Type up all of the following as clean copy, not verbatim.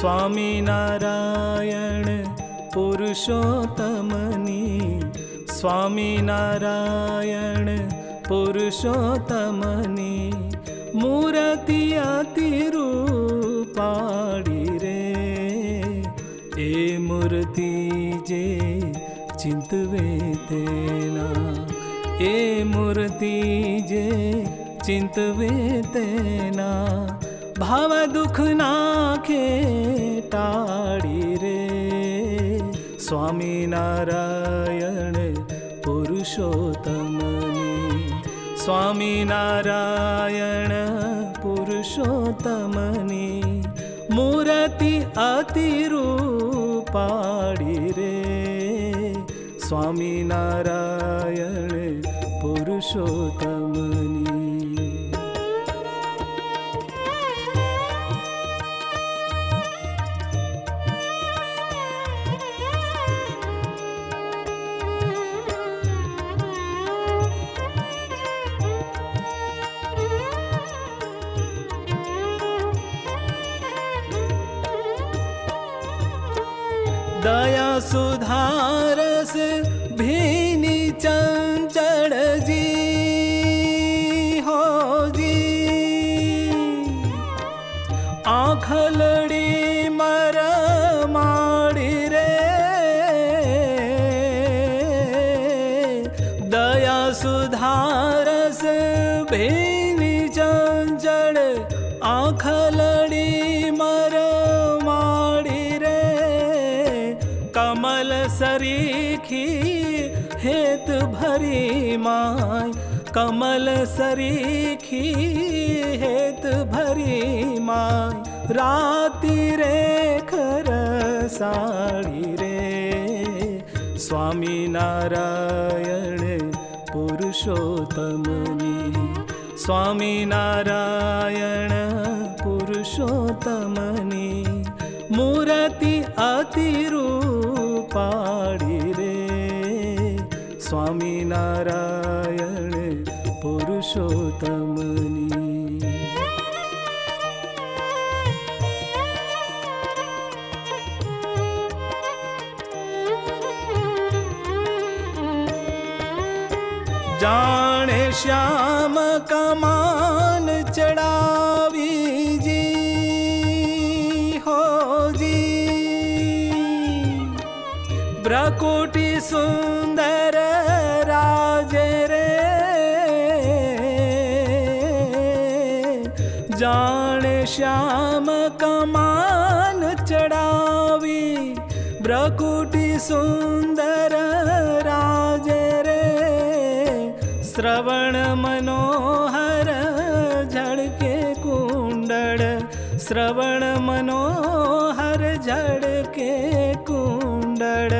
સ્વામિનારાયણ પુરુષોત્તમની, સ્વામિનારાયણ પુરુષોત્તમની મૂર્તિ અતિ રૂપાળી રે. એ મૂર્તિ જે ચિંતવે તેના, એ મૂર્તિ જે ચિંતવે તેના ભાવ દુઃખ નાખે ટાળી રે. સ્વામિનારાયણ પુરુષોત્તમની, સ્વામિનારાયણ પુરુષોત્તમની મૂર્તિ અતિ રૂપાળી રે. સ્વામિનારાયણ પુરુષોત્તમની. दया सुधारस भीनी चंचल जी हो जी, आँखलड़ी मर माड़ी रे. दया सुधारस भीनी चंचल आँखलड़ी मर माड़ी रे. कमल सरीखी हेत भरी माय, कमल सरीखी हेत भरी माय राति रेखर साड़ी रे. स्वामिनारायण पुरुषोत्तमनी, स्वामिनारायण पुरुषोत्तमनी मूर्ति अति रूपाળી રે. સ્વામિનારાયણ પુરુષોત્તમની. જાણે શ્યામ કમાન ચડાવી જી હો જી, બ્રકુટી સુંદર રાજે રે. જાણે શ્યામ કમાન ચડાવી બ્રકુટી સુંદર રાજે રે. શ્રવણ મનોહર ઝળકે કુંડળ, શ્રવણ મનોહર ઝળકે કુંડળ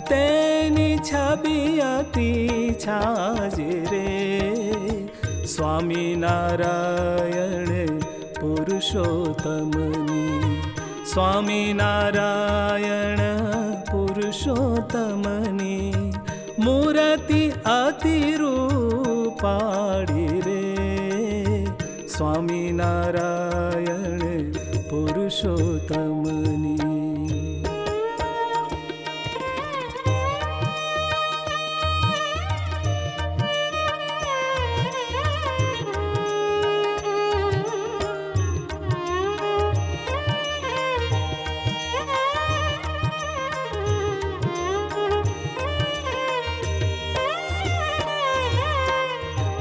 તેની છબી અતિ છાજે રે. સ્વામિનારાયણ પુરુષોત્તમની, સ્વામિનારાયણ પુરુષોત્તમની મૂર્તિ અતિ રૂપાળી રે. સ્વામિનારાયણ પુરુષોત્તમની.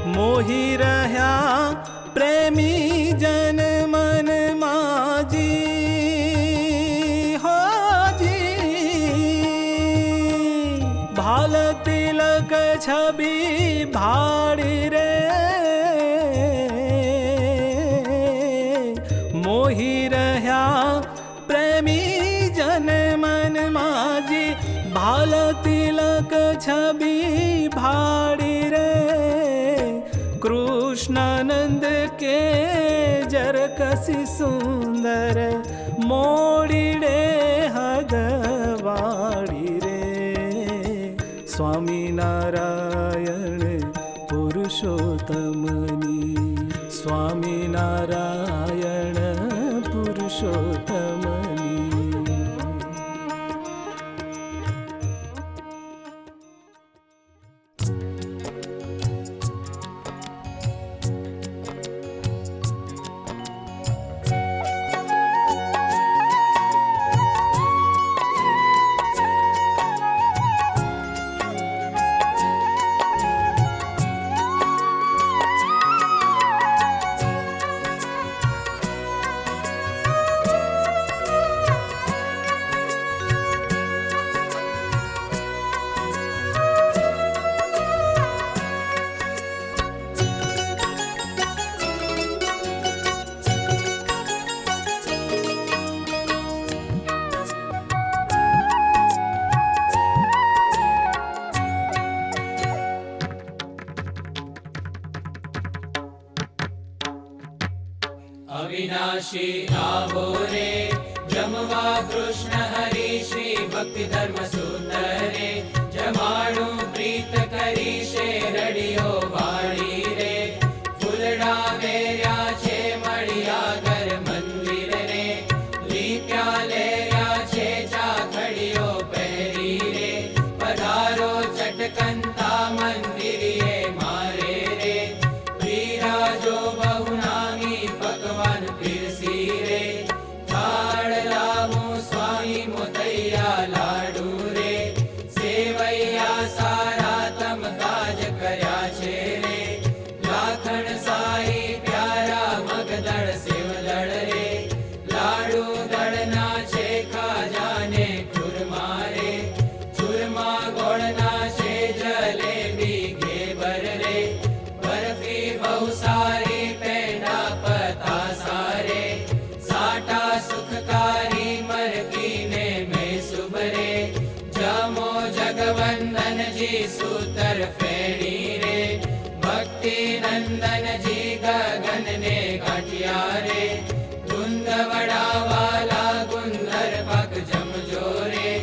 મોહી રહ્યા પ્રેમી જન મન માજી હોજી, ભાલ તિલક છબી ભાડી રે. મોહી રહ્યા પ્રેમી જન મન માજી, ભાલ તિલક છબી ભાડી રે. કૃષ્ણાનંદ કે જરકસી સુંદર મોડીડે હદવાળી રે. સ્વામિનારાયણ પુરુષોત્તમની, સ્વામિનારાયણ પુરુષોત્તમની. अविनाशी आवो रे जमवा कृष्ण हरि श्री भक्ति धर्म सूतरे जमाणु प्रीत करी शेरडियो वाणी रे फूलड़ा वेर्या छे मळिया घर मंदिर रे लीप्या लेर्या छे चाखड़ियो पहरी रे पधारो चटकंता मंदिरिये मारे रे बिराजो बहुनामी पकवान पीरसी रे थाળ લાવું સ્વામી મોતૈયા લાડુ રે સેવૈયા સારા તમ કાજ કર્યા છે રે લાખણ સાઈ પ્યારા મગદળ સેવદળ રે લાડુ દળના છે ખાજાને ખુરમા રે ચૂરમા ગોળના છે જલેબી ઘેબર રે બરફી બહુ સારી પેંડા પતાસા રે साटा सुखकारी मरकी ने में सुबरे जमो जगवंदन जी सूतर फेणी रे भक्ति नंदन जी गगन ने गाठिया रे गुंद वड़ा वाला गुंदर पग जमजो रे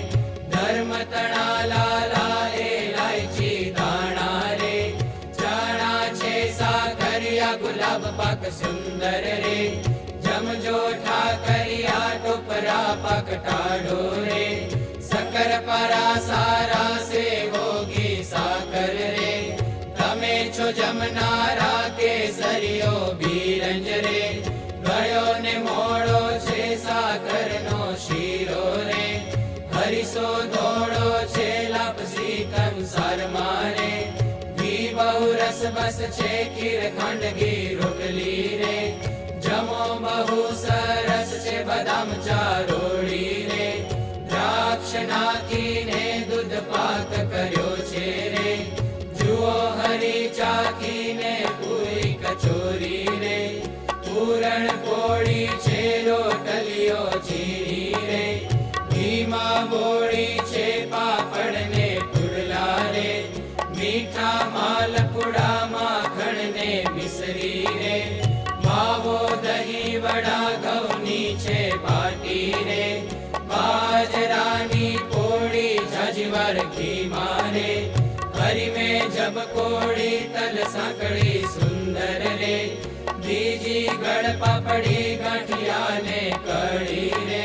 धर्म तणा लाला इलायची दाणा रे चना छे साकरिया गुलाब पग सुंदर रे जमजो ठाकरिया टोपरा पकटाडो रे सकर परा सारा से होगी साकर रे तमे छो जमनारा केसरियो बीरंज रे गयो ने मोड़ो छे साकर नो शीरो रे हरिसो धोड़ो छे लपसी कंसार मारे घी बहु रस बस छे खीर खंड घी रोटली रे जमो बहु सरस छे बदाम चारोड़ी रे द्राक्ष नाखी ने दूध पाक कर्यो छे रे जुओ हरी चाखी ने पूरी कचोरी रे पूरण पोड़ी छे रोटलियो चीनी रे घीमा बोड़ी छे पापड़ ने पुडला रे मीठा मालपुड़ा माखण ने मिसरी रे मावो दही वड़ा घऊनी छे बाटी रे बाजरानी पोड़ी झजवर घी मारे हरी में जब कोड़ी तल साकड़ी सुंदर रे बीजी गड़ पापड़ी गाठिया ने कड़ी रे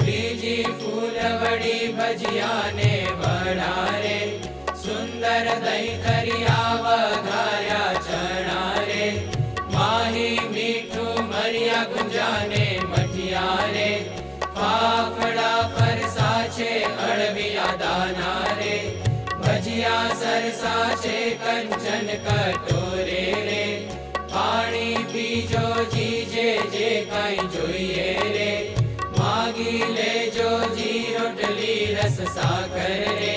बीजी फूल वड़ी भजिया ने वड़ा रे सुंदर दही करिया वघार्या चना रे माही मीठू मरिया गुंजाने मठिया रे फाफड़ा फरसा छे अड़विया दाना रे भजिया सरसा छे कंचन कटोरे रे पाणी पीजो जीजे जे काई जोईए रे मागी लेजो जी रोटली रस साकर रे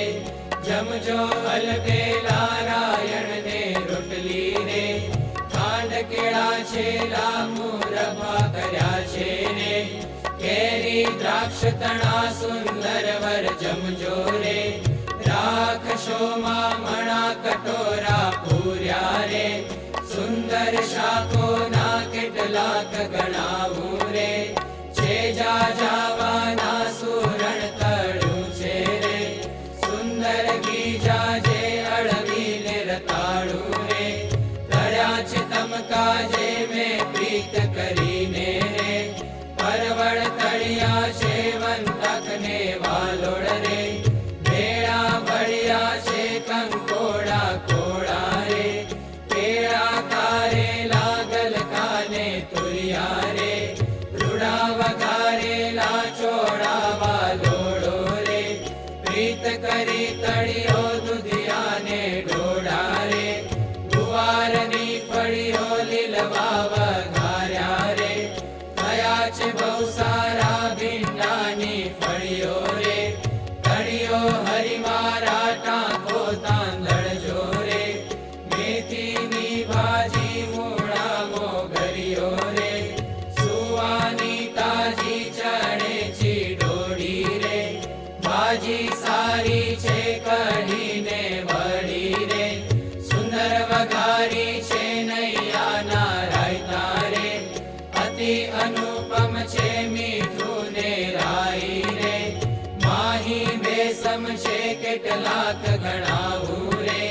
जमजो अलबेला रायण ने रोटली रे खांड केड़ा छे लामू रबा कर्या छे रे केरी द्राक्ष तणा सुंदर वर जमजो रे राखशो मा मणा कटोरा पूर्या रे सुंदर शाको ना केटलाक गणावू रे छे जा जावाना सुरण तळू छे रे सुंदर गीजा जे अळवी ने रताळू रे तळ्या छे तमका जे में प्रीत करीने रे परवड़ तळिया छे वंतक ने वालोड़ रे भेड़ा बढ़िया छे कंकोड़ा कोड़ा रे केड़ा कारे लागल काने तुरिया रे रूड़ा वघारेला चोड़ा वालोड़ो रे प्रीत करी तड़ियो दुधिया ने डोड़ा रे गुवारनी फड़ियो लीलवा वघार्या रे थया छे बहु सारा भींडानी फड़ियो रे तड़ियो हरी मारा टाको तांदळजो रे मेथीनी भाजी मूळा मोगरियो रे सुवानी ताजी શાક ગણાવું રે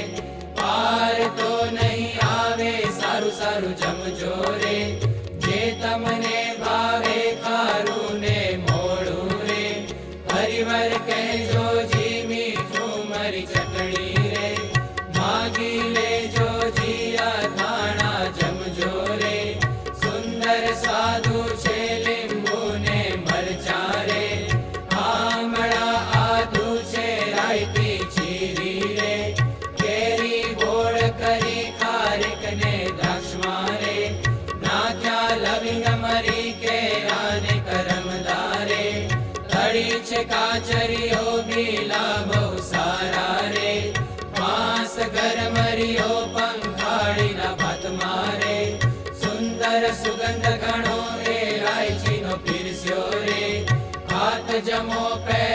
પાર તો નહીં આવે સારું સારું જમજો રે જે તમને ભાવે ખારું ને મોડું રે હરિવર કહેજો જી મીઠું મરી ચટણી રે માગી લેજો જીયા ધાણા જમજો રે સુંદર સાધુ છે લીંબુ ને મરચા રે આમળા આદુ છે રાયતી ચીરી રે કેરી ગોળ કરી ખારીક ને દ્રાક્ષમાં રે નાખ્યા લવિંગ મરી કેરા ને કરમદારે તળી છે કાચરીઓ બીલા બહુ સારા રે માંસ ગરમરીઓ પંખાળીના ભાત મારે સુંદર સુગંધ ઘણો એ રાયચીનો પીરસ્યો રે હાથ જમો પે